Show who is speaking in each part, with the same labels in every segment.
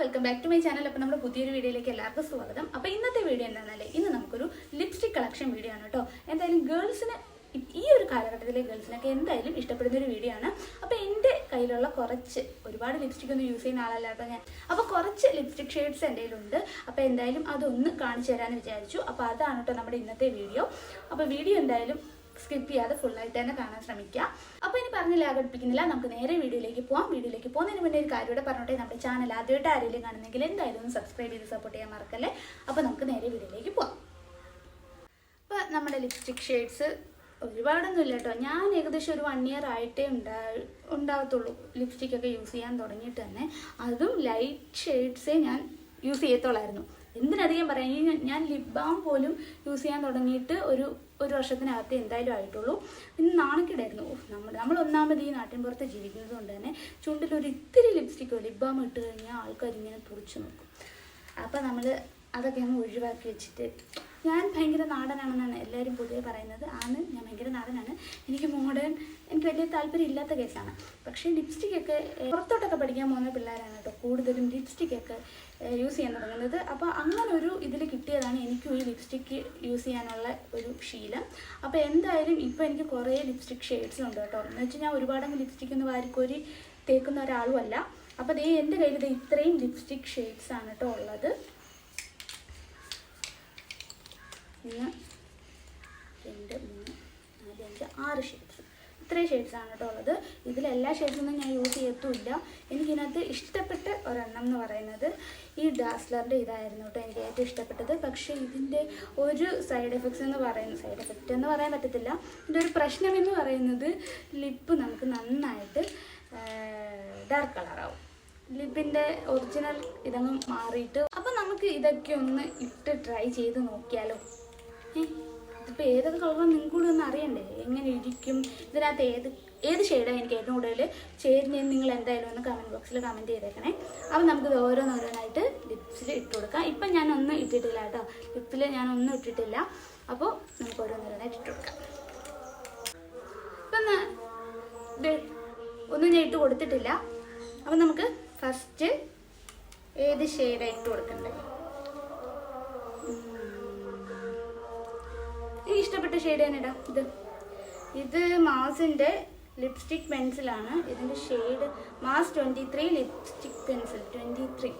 Speaker 1: Welcome back to my channel. അപ്പോൾ നമ്മുടെ പുതിയൊരു വീഡിയോയിലേക്ക് എല്ലാവർക്കും സ്വാഗതം. അപ്പോൾ ഇന്നത്തെ വീഡിയോ എന്താണെന്നല്ലേ, ഇന്ന് നമുക്കൊരു ലിപ്സ്റ്റിക് കളക്ഷൻ വീഡിയോ ആണ് കേട്ടോ. എന്തായാലും ഗേൾസിന് ഈ ഒരു കാലഘട്ടത്തിലെ ഗേൾസിനൊക്കെ എന്തായാലും ഇഷ്ടപ്പെടുന്ന ഒരു വീഡിയോ ആണ്. അപ്പോൾ എൻ്റെ കയ്യിലുള്ള കുറച്ച് ഒരുപാട് ലിപ്സ്റ്റിക് ഒന്നും യൂസ് ചെയ്യുന്ന ആളല്ല കേട്ടോ ഞാൻ. അപ്പോൾ കുറച്ച് ലിപ്സ്റ്റിക് ഷെയ്ഡ്സ് എൻ്റെ കയ്യിലുണ്ട്. അപ്പോൾ എന്തായാലും അതൊന്ന് കാണിച്ചു തരാമെന്ന് വിചാരിച്ചു. അപ്പോൾ അതാണ് കേട്ടോ നമ്മുടെ ഇന്നത്തെ വീഡിയോ. അപ്പോൾ വീഡിയോ എന്തായാലും സ്കിപ്പ് ചെയ്യാതെ ഫുള്ളായിട്ട് തന്നെ കാണാൻ ശ്രമിക്കുക. അപ്പോൾ ഇനി പറഞ്ഞില്ല ആഘടിപ്പിക്കുന്നില്ല, നമുക്ക് നേരെ വീഡിയോയിലേക്ക് പോകാം. വീഡിയോയിലേക്ക് പോകുന്നതിന് മുന്നേ ഒരു കാര്യം കൂടെ പറഞ്ഞോട്ടെ, നമ്മുടെ ചാനൽ ആദ്യമായിട്ട് ആരെങ്കിലും കാണുന്നെങ്കിൽ എന്തായാലും ഒന്ന് സബ്സ്ക്രൈബ് ചെയ്ത് സപ്പോർട്ട് ചെയ്യാൻ മറക്കല്ലേ. അപ്പോൾ നമുക്ക് നേരെ വീഡിയോയിലേക്ക് പോകാം. അപ്പോൾ നമ്മുടെ ലിപ്സ്റ്റിക് ഷെയ്ഡ്സ് ഒരുപാടൊന്നും ഇല്ല കേട്ടോ. ഞാൻ ഏകദേശം ഒരു 1 year ആയിട്ടേ ഉണ്ടാവത്തുള്ളൂ ലിപ്സ്റ്റിക്കൊക്കെ യൂസ് ചെയ്യാൻ തുടങ്ങിയിട്ട് തന്നെ. അതും ലൈറ്റ് ഷെയ്ഡ്സേ ഞാൻ യൂസ് ചെയ്യത്തുള്ളായിരുന്നു. എന്തിനധികം പറയാം, ഞാൻ ലിപ് ബാം പോലും യൂസ് ചെയ്യാൻ തുടങ്ങിയിട്ട് ഒരു വർഷത്തിനകത്ത് എന്തായാലും ആയിട്ടുള്ളൂ. പിന്നെ നാണക്കേടായിരുന്നു. നമ്മൾ ഒന്നാമത് ഈ നാട്ടിൻപുറത്ത് ജീവിക്കുന്നത് കൊണ്ട് തന്നെ ചുണ്ടിലൊരു ഇത്തിരി ലിപ്സ്റ്റിക്കോ ലിപ് ബാം ഇട്ട് കഴിഞ്ഞാൽ ആൾക്കാരിങ്ങനെ തുറച്ചു നോക്കും. അപ്പോൾ നമ്മൾ അതൊക്കെ അങ്ങ് ഒഴിവാക്കി വെച്ചിട്ട് ഞാൻ ഭയങ്കര നാടനാണെന്നാണ് എല്ലാവരും പൊതുവെ പറയുന്നത്. ഞാൻ ഭയങ്കര നാടനാണ്. എനിക്ക് വലിയ താല്പര്യം ഇല്ലാത്ത കേസാണ്. പക്ഷേ ലിപ്സ്റ്റിക്കൊക്കെ പുറത്തോട്ടൊക്കെ പഠിക്കാൻ പോകുന്ന പിള്ളേരാണ് കേട്ടോ കൂടുതലും ലിപ്സ്റ്റിക്കൊക്കെ യൂസ് ചെയ്യാൻ തുടങ്ങുന്നത്. അപ്പോൾ അങ്ങനെ ഒരു ഇതിൽ കിട്ടിയതാണ് എനിക്കും ഈ ലിപ്സ്റ്റിക്ക് യൂസ് ചെയ്യാനുള്ള ഒരു ശീലം. അപ്പോൾ എന്തായാലും ഇപ്പോൾ എനിക്ക് കുറേ ലിപ്സ്റ്റിക് ഷെയ്ഡ്സ് ഉണ്ട് കേട്ടോ. എന്ന് വെച്ചാൽ ഞാൻ ഒരുപാടങ്ങ് ലിപ്സ്റ്റിക്ക് ഒന്ന് വാരിക്കോരി തേക്കുന്ന ഒരാളുമല്ല. അപ്പോൾ എൻ്റെ കയ്യിൽ ഇത്രയും ലിപ്സ്റ്റിക് ഷെയ്ഡ്സ് ആണ് കേട്ടോ ഉള്ളത്. 1 2 3 4 5 6 ഷെയ്ഡ്സ്. ഇത്രയും ഷെയ്ഡ്സാണ് കേട്ടോ ഉള്ളത്. ഇതിലെല്ലാ ഷെയ്ഡ്സൊന്നും ഞാൻ യൂസ് ചെയ്യത്തുമില്ല. എനിക്കിതിനകത്ത് ഇഷ്ടപ്പെട്ട ഒരെണ്ണം എന്ന് പറയുന്നത് ഈ ഡാസ്ലറിൻ്റെ ഇതായിരുന്നു കേട്ടോ എനിക്ക് ഏറ്റവും ഇഷ്ടപ്പെട്ടത്. പക്ഷേ ഇതിൻ്റെ ഒരു സൈഡ് എഫക്റ്റ് എന്ന് പറയാൻ പറ്റത്തില്ല. ഇതിൻ്റെ ഒരു പ്രശ്നം എന്ന് പറയുന്നത് ലിപ്പ് നമുക്ക് നന്നായിട്ട് ഡാർക്ക് കളറാവും. ലിപ്പിൻ്റെ ഒറിജിനൽ ഇതങ്ങ് മാറിയിട്ട്. അപ്പോൾ നമുക്ക് ഇതൊക്കെ ഒന്ന് ഇട്ട് ട്രൈ ചെയ്ത് നോക്കിയാലോ. ഇതിപ്പോൾ ഏതൊക്കെ കളറാണ് നിങ്ങൾക്ക് കൂടെ ഒന്ന് അറിയണ്ടേ, എങ്ങനെ ഇരിക്കും, ഇതിനകത്ത് ഏത് ഷെയ്ഡാണ് എനിക്ക് ഏറ്റവും കൂടുതൽ ചേരുന്നതെന്ന് നിങ്ങൾ എന്തായാലും ഒന്ന് കമൻറ്റ് ബോക്സിൽ കമൻറ്റ് ചെയ്തേക്കണേ. അപ്പോൾ നമുക്കിത് ഓരോന്നോരോന്നായിട്ട് ലിപ്സിൽ ഇട്ട് കൊടുക്കാം. ഇപ്പം ഞാനൊന്നും ഇട്ടിട്ടില്ല കേട്ടോ, ലിപ്പിൽ ഞാനൊന്നും ഇട്ടിട്ടില്ല. അപ്പോൾ നമുക്ക് ഓരോന്നോരോന്നായിട്ട് ഇട്ട് കൊടുക്കാം. ഇപ്പം ഒന്നും ഞാൻ ഇട്ട് കൊടുത്തിട്ടില്ല. അപ്പം നമുക്ക് ഫസ്റ്റ് ഏത് ഷെയ്ഡാണ് ഇട്ട് കൊടുക്കണ്ടേ. എനിക്ക് ഇഷ്ടപ്പെട്ട ഷെയ്ഡ് തന്നെ ഇടാം. ഇത് മാസിൻ്റെ ലിപ്സ്റ്റിക് പെൻസിലാണ്. ഇതിൻ്റെ ഷെയ്ഡ് മാസ് 23 ലിപ്സ്റ്റിക് പെൻസിൽ 23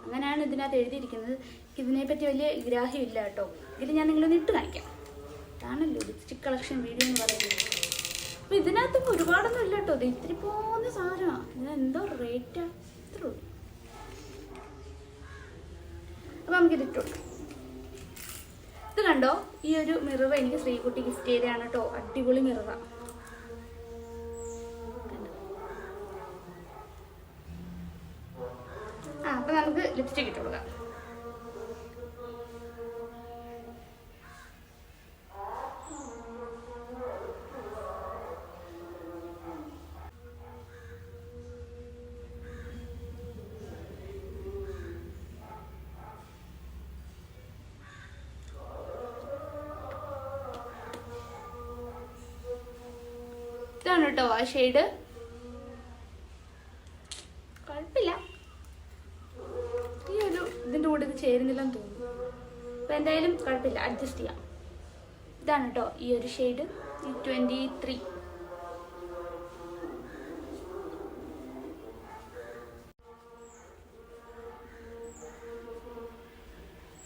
Speaker 1: അങ്ങനെയാണ് ഇതിനകത്ത് എഴുതിയിരിക്കുന്നത്. ഇതിനെപ്പറ്റി വലിയ ഗ്രാഹ്യമില്ല കേട്ടോ. ഇതിൽ ഞാൻ നിങ്ങളൊന്ന് ഇട്ട് കാണിക്കാം. ഇതാണല്ലോ ലിപ്സ്റ്റിക് കളക്ഷൻ വീഡിയോ എന്ന് പറയുന്നത്. അപ്പോൾ ഇതിനകത്ത് ഒരുപാടൊന്നും ഇല്ല കേട്ടോ. ഇത് ഇത്തിരി പോകുന്ന സാധനമാണ്. ഇതിന് എന്തോ റേറ്റാണ് ഇത്ര ഉള്ളൂ. അപ്പോൾ നമുക്കിത് ഇട്ട് കൊടുക്കാം. ഇത് കണ്ടോ, ഈ ഒരു മിറർ എനിക്ക് ശ്രീകുട്ടി ഗിഫ്റ്റ് ചെയ്തതാണ് കേട്ടോ. അടിപൊളി മിററാണ്. അപ്പോൾ നമുക്ക് ലിപ്സ്റ്റിക് ഇട്ട് കൊടുക്കാം. ഇതാണ് കേട്ടോ ആ ഷെയ്ഡ്. കുഴപ്പമില്ല, ഈ ഒരു ഇതിൻ്റെ കൂടെ ഇത് ചേരുന്നില്ലെന്ന് തോന്നുന്നു. അപ്പം എന്തായാലും കുഴപ്പമില്ല, അഡ്ജസ്റ്റ് ചെയ്യാം. ഇതാണ് കേട്ടോ ഈ ഒരു ഷെയ്ഡ്, ഈ 23.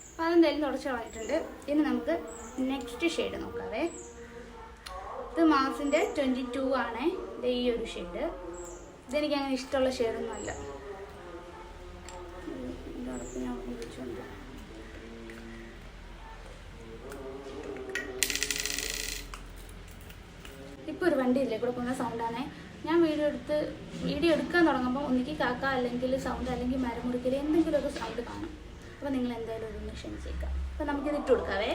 Speaker 1: അപ്പം അതെന്തായാലും തുടച്ച് കളഞ്ഞിട്ടുണ്ട്. ഇനി നമുക്ക് നെക്സ്റ്റ് ഷെയ്ഡ് നോക്കാവേ. ഇത് മാസിൻ്റെ 22 ആണ്. ഇത് ഈ ഒരു ഷെയ്ഡ്. ഇതെനിക്ക് അങ്ങനെ ഇഷ്ടമുള്ള ഷെയ്ഡൊന്നും അല്ല. ഞാൻ ഉപയോഗിച്ചുകൊണ്ട് ഇപ്പോൾ ഒരു വണ്ടി ഇതിലേ കൂടെ പോകുന്ന സൗണ്ടാണേ. ഞാൻ വീഡിയോ എടുക്കാൻ തുടങ്ങുമ്പോൾ ഒന്നിക്ക് കാക്ക അല്ലെങ്കിൽ സൗണ്ട് അല്ലെങ്കിൽ മരം മുറിക്കൽ എന്തെങ്കിലുമൊക്കെ സൗണ്ട് കാണും. അപ്പോൾ നിങ്ങൾ എന്തായാലും അതൊന്ന് ക്ഷമിച്ചേക്കാം. അപ്പോൾ നമുക്കിത് ഇട്ട് കൊടുക്കാവേ.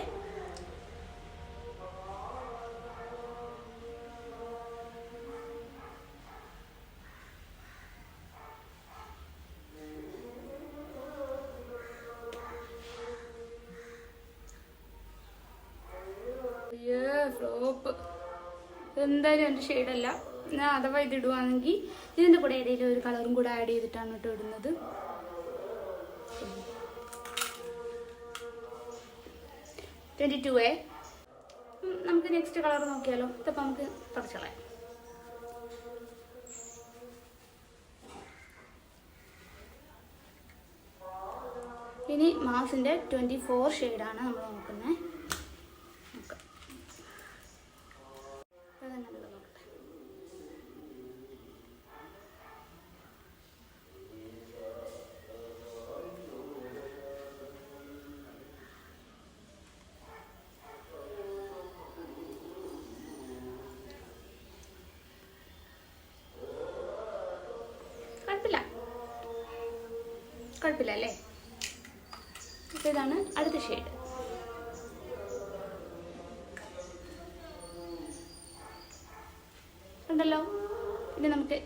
Speaker 1: ഫ്ലോപ്പ് എന്തായാലും എൻ്റെ ഷെയ്ഡല്ല. ഞാൻ അഥവാ ഇതിടുവാണെങ്കിൽ ഇതിൻ്റെ കൂടെ ഏതെങ്കിലും ഒരു കളറും കൂടെ ആഡ് ചെയ്തിട്ടാണ് കേട്ടോ ഇടുന്നത്. 22 നമുക്ക് നെക്സ്റ്റ് കളർ നോക്കിയാലോ. ഇതിപ്പോൾ നമുക്ക് പറിച്ചളയാം. ഇനി മാസിൻ്റെ 24 ഷെയ്ഡാണ് നമ്മൾ നോക്കുന്നത്. നോക്കാം, അതന്നെ നോക്കട്ടെ. കുഴപ്പമില്ല അല്ലേ? അപ്പോൾ ഇതാണ് അടുത്ത ഷെയ്ഡ്. ഉണ്ടല്ലോ. ഇനി നമുക്ക്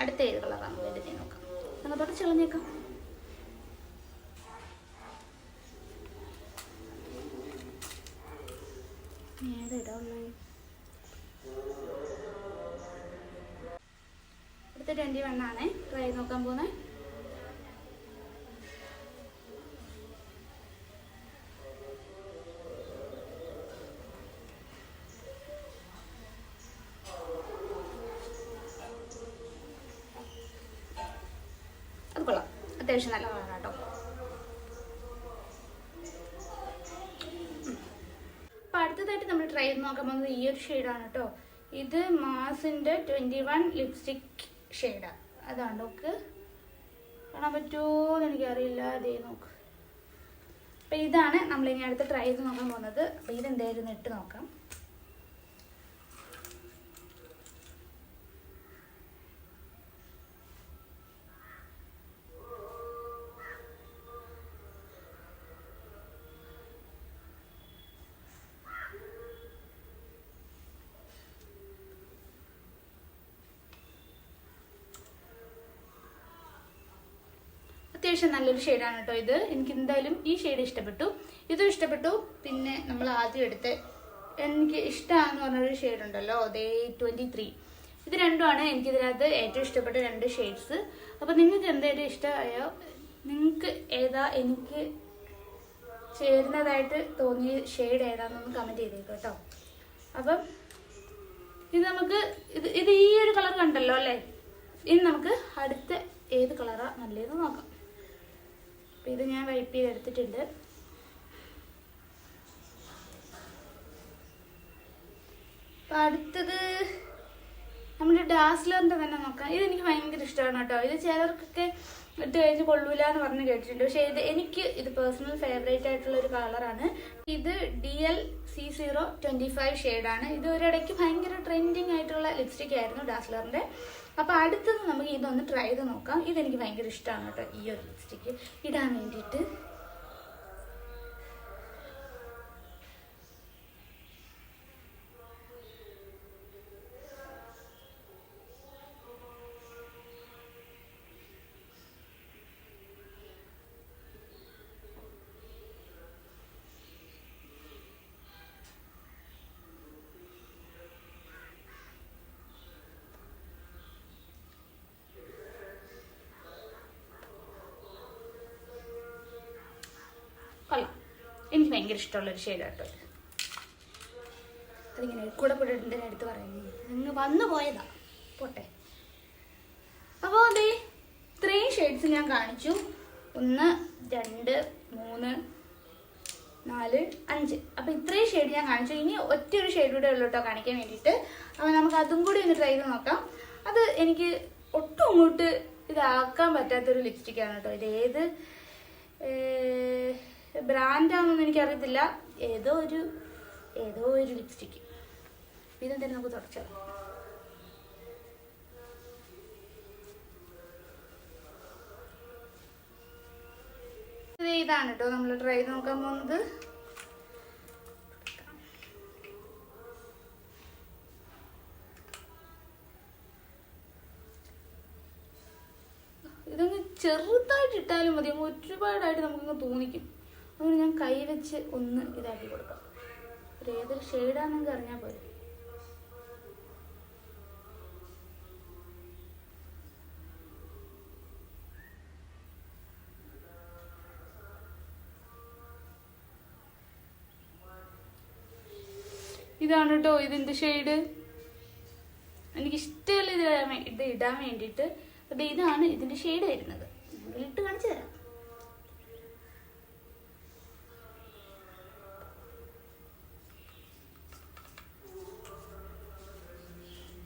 Speaker 1: അടുത്ത ഏത് കളറാണ് വേണ്ടത് നോക്കാം. നമുക്ക് തുടച്ച് കളഞ്ഞേക്കാം. ഏതിടാവുന്ന അടുത്ത 21 ആണ് ട്രൈ നോക്കാൻ പോകുന്നത്. അത് കൊള്ളാം, അത്യാവശ്യം നല്ല കളറാണ് കേട്ടോ. അപ്പം അടുത്തതായിട്ട് നമ്മൾ ട്രൈ ചെയ്ത് നോക്കാൻ പോകുന്നത് ഈ ഒരു ഷെയ്ഡാണ് കേട്ടോ. ഇത് മാസിൻ്റെ 21 ലിപ്സ്റ്റിക് ഷെയ്ഡാണ്. അതാണ് നോക്ക്, കാണാൻ പറ്റുമോ എന്ന് എനിക്കറിയില്ല. അതേ നോക്ക്. അപ്പം ഇതാണ് നമ്മളിനി അടുത്ത് ട്രൈ ചെയ്ത് നോക്കാൻ പോകുന്നത്. അപ്പം ഇതെന്തായാലും ഇട്ട് നോക്കാം. അത്യാവശ്യം നല്ലൊരു ഷെയ്ഡാണ് കേട്ടോ ഇത്. എനിക്ക് എന്തായാലും ഈ ഷെയ്ഡ് ഇഷ്ടപ്പെട്ടു, ഇതും ഇഷ്ടപ്പെട്ടു. പിന്നെ നമ്മൾ ആദ്യം എടുത്ത് എനിക്ക് ഇഷ്ടമാണെന്ന് പറഞ്ഞൊരു ഷെയ്ഡ് ഉണ്ടല്ലോ, അതേ 23. ഇത് രണ്ടുമാണ് എനിക്കിതിനകത്ത് ഏറ്റവും ഇഷ്ടപ്പെട്ട 2 ഷെയ്ഡ്സ്. അപ്പം നിങ്ങൾക്ക് എന്തായാലും ഇഷ്ടമായോ, നിങ്ങൾക്ക് ഏതാ എനിക്ക് ചേരുന്നതായിട്ട് തോന്നിയ ഷെയ്ഡ് ഏതാണെന്നൊന്ന് കമൻറ്റ് ചെയ്തേക്കും കേട്ടോ. അപ്പം ഇത് നമുക്ക് ഇത് ഈ ഒരു കളർ കണ്ടല്ലോ അല്ലേ. ഇനി നമുക്ക് അടുത്ത ഏത് കളറാണ് നല്ലതെന്ന് നോക്കാം. അപ്പം ഇത് ഞാൻ വൈപ്പ് ചെയ്തെടുത്തിട്ടുണ്ട്. അപ്പം അടുത്തത് നമ്മുടെ ഡാസ്ലറിൻ്റെ തന്നെ നോക്കാം. ഇതെനിക്ക് ഭയങ്കര ഇഷ്ടമാണ് കേട്ടോ. ഇത് ചിലർക്കൊക്കെ ഇട്ട് കഴിഞ്ഞ് കൊള്ളൂല എന്ന് പറഞ്ഞ് കേട്ടിട്ടുണ്ട്. പക്ഷേ ഇത് പേഴ്സണൽ ഫേവറേറ്റ് ആയിട്ടുള്ള ഒരു കളറാണ്. ഇത് DL-C025 ഷെയ്ഡാണ്. ഇത് ഒരിടയ്ക്ക് ഭയങ്കര ട്രെൻഡിങ് ആയിട്ടുള്ള ലിപ്സ്റ്റിക് ആയിരുന്നു ഡാസ്ലറിൻ്റെ. അപ്പോൾ അടുത്തത് നമുക്ക് ഇതൊന്ന് ട്രൈ ചെയ്ത് നോക്കാം. ഇതെനിക്ക് ഭയങ്കര ഇഷ്ടമാണ് കേട്ടോ ഈ ഒരു ലിപ്സ്റ്റിക്ക് ഇടാൻ വേണ്ടിയിട്ട്. കൊള്ളാം, എനിക്ക് ഭയങ്കര ഇഷ്ടമുള്ളൊരു ഷെയ്ഡാണ് കേട്ടോ. അതിങ്ങനെ കൂടെ ഇട്ടിട്ട് എടുത്ത് പറയുന്നത് അങ്ങ് വന്നു പോയതാ, പോട്ടെ. അപ്പോൾ അതെ ഇത്രയും ഷെയ്ഡ്സ് ഞാൻ കാണിച്ചു. 1 2 3 4 5. അപ്പോൾ ഇത്രയും ഷെയ്ഡ് ഞാൻ കാണിച്ചു. ഇനി ഒറ്റൊരു ഷെയ്ഡ് കൂടെ ഉള്ളൂ കേട്ടോ കാണിക്കാൻ വേണ്ടിയിട്ട്. അപ്പോൾ നമുക്ക് അതും കൂടി ഒന്ന് ട്രൈ ചെയ്ത് നോക്കാം. അത് എനിക്ക് ഒട്ടും അങ്ങോട്ട് ഇതാക്കാൻ പറ്റാത്തൊരു ലിപ്സ്റ്റിക്കാണ് കേട്ടോ. ഇത് ഏത് ബ്രാൻഡാണെന്നൊന്നും എനിക്കറിയത്തില്ല. ഏതോ ഒരു ലിപ്സ്റ്റിക്ക്. ഇതെന്തായാലും നമുക്ക് തുടച്ചോ. ഇതാണ് കേട്ടോ നമ്മൾ ട്രൈ ചെയ്ത് നോക്കാൻ പോകുന്നത്. ഇതങ്ങ് ചെറുതായിട്ട് ഇട്ടാലും മതി, അങ്ങ് ഒരുപാടായിട്ട് നമുക്കങ്ങ് തോന്നിക്കും. അതുകൊണ്ട് ഞാൻ കൈ വെച്ച് ഒന്ന് ഇതാക്കി കൊടുക്കാം. ഏതൊരു ഷെയ്ഡാണെന്നെങ്കിൽ അറിഞ്ഞാൽ പോലെ. ഇതാണ് കേട്ടോ ഇതിൻ്റെ ഷെയ്ഡ്. എനിക്കിഷ്ടമല്ല ഇത് ഇടാൻ വേണ്ടിയിട്ട്. അപ്പം ഇതാണ് ഇതിൻ്റെ ഷെയ്ഡ് വരുന്നത്. ഇട്ട് കാണിച്ചു തരാം.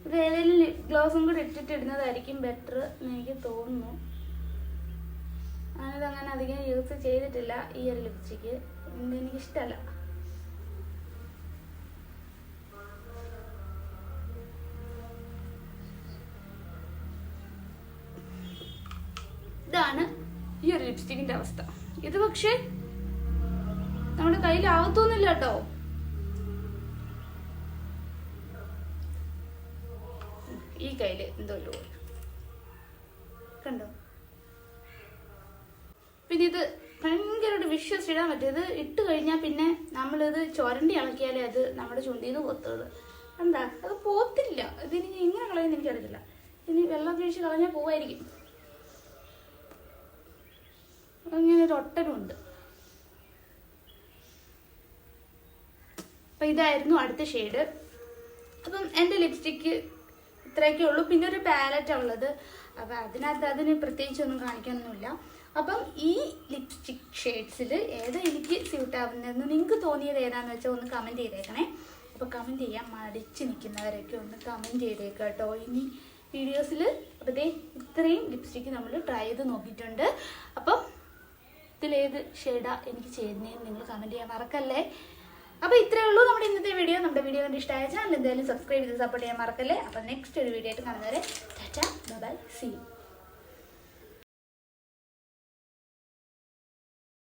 Speaker 1: ഇത് ഏതെങ്കിലും ഗ്ലോസും കൂടി ഇട്ടിട്ട് ഇടുന്നതായിരിക്കും ബെറ്റർ എന്ന് എനിക്ക് തോന്നുന്നു. ഞാനിത് അങ്ങനെ അധികം യൂസ് ചെയ്തിട്ടില്ല ഈ ഒരു ലിപ്സ്റ്റിക്ക്. എനിക്കിഷ്ടമല്ല. ഇതാണ് ഈ ഒരു ലിപ്സ്റ്റിക്കിന്റെ അവസ്ഥ. ഇത് പക്ഷെ നമ്മുടെ കയ്യിലാവത്തൊന്നുമില്ല കേട്ടോ. ഈ കയ്യില് എന്തോ കണ്ടോ. പിന്നെ ഇത് ഭയങ്കരമായിട്ട് വിശ്വസിച്ചിടാൻ പറ്റിയത്. ഇട്ട് കഴിഞ്ഞാൽ പിന്നെ നമ്മളിത് ചുരണ്ടി ഇളക്കിയാലേ അത് നമ്മുടെ ചുണ്ടിന്ന് പൊത്തുന്നത്. എന്താ അത് പോത്തില്ല. ഇതിനി എങ്ങനെ കളയുന്ന എനിക്കറിയില്ല. ഇനി വെള്ളം വീഴ്ച കളഞ്ഞാൽ പോവായിരിക്കും. അങ്ങനെ ഒരു ഒട്ടനുണ്ട്. അപ്പം ഇതായിരുന്നു അടുത്ത ഷെയ്ഡ്. അപ്പം എൻ്റെ ലിപ്സ്റ്റിക്ക് ഇത്രയൊക്കെ ഉള്ളൂ. പിന്നെ ഒരു പാലറ്റാണ് ഉള്ളത്. അപ്പം അതിന് പ്രത്യേകിച്ചൊന്നും കാണിക്കാനൊന്നുമില്ല. അപ്പം ഈ ലിപ്സ്റ്റിക് ഷെയ്ഡ്സിൽ ഏതാ എനിക്ക് സ്യൂട്ട് ആവുന്നതെന്ന് നിങ്ങൾക്ക് തോന്നിയത് ഏതാണെന്ന് വെച്ചാൽ ഒന്ന് കമൻറ്റ് ചെയ്തേക്കണേ. അപ്പോൾ കമൻറ്റ് ചെയ്യാൻ മടിച്ച് നിൽക്കുന്നവരൊക്കെ ഒന്ന് കമൻറ്റ് ചെയ്തേക്കാം കേട്ടോ ഇനി വീഡിയോസിൽ. അപ്പോൾ ഇതേ ഇത്രയും ലിപ്സ്റ്റിക്ക് നമ്മൾ ട്രൈ ചെയ്ത് നോക്കിയിട്ടുണ്ട്. അപ്പം ഇതിലേത് ഷെയ്ഡാണ് എനിക്ക് ചെയ്യുന്നതെന്ന് നിങ്ങൾ കമൻറ്റ് ചെയ്യാൻ മറക്കല്ലേ. അപ്പോൾ ഇത്രയേ ഉള്ളൂ നമ്മുടെ ഇന്നത്തെ വീഡിയോ. നമ്മുടെ വീഡിയോ കണ്ട് ഇഷ്ടമായ ചാനൽ എന്തായാലും സബ്സ്ക്രൈബ് ചെയ്ത് സപ്പോർട്ട് ചെയ്യാൻ മറക്കല്ലേ. അപ്പോൾ നെക്സ്റ്റ് ഒരു വീഡിയോ ആയിട്ട് കാണുന്നവരെ ടാറ്റാ ബൈ സീ യു.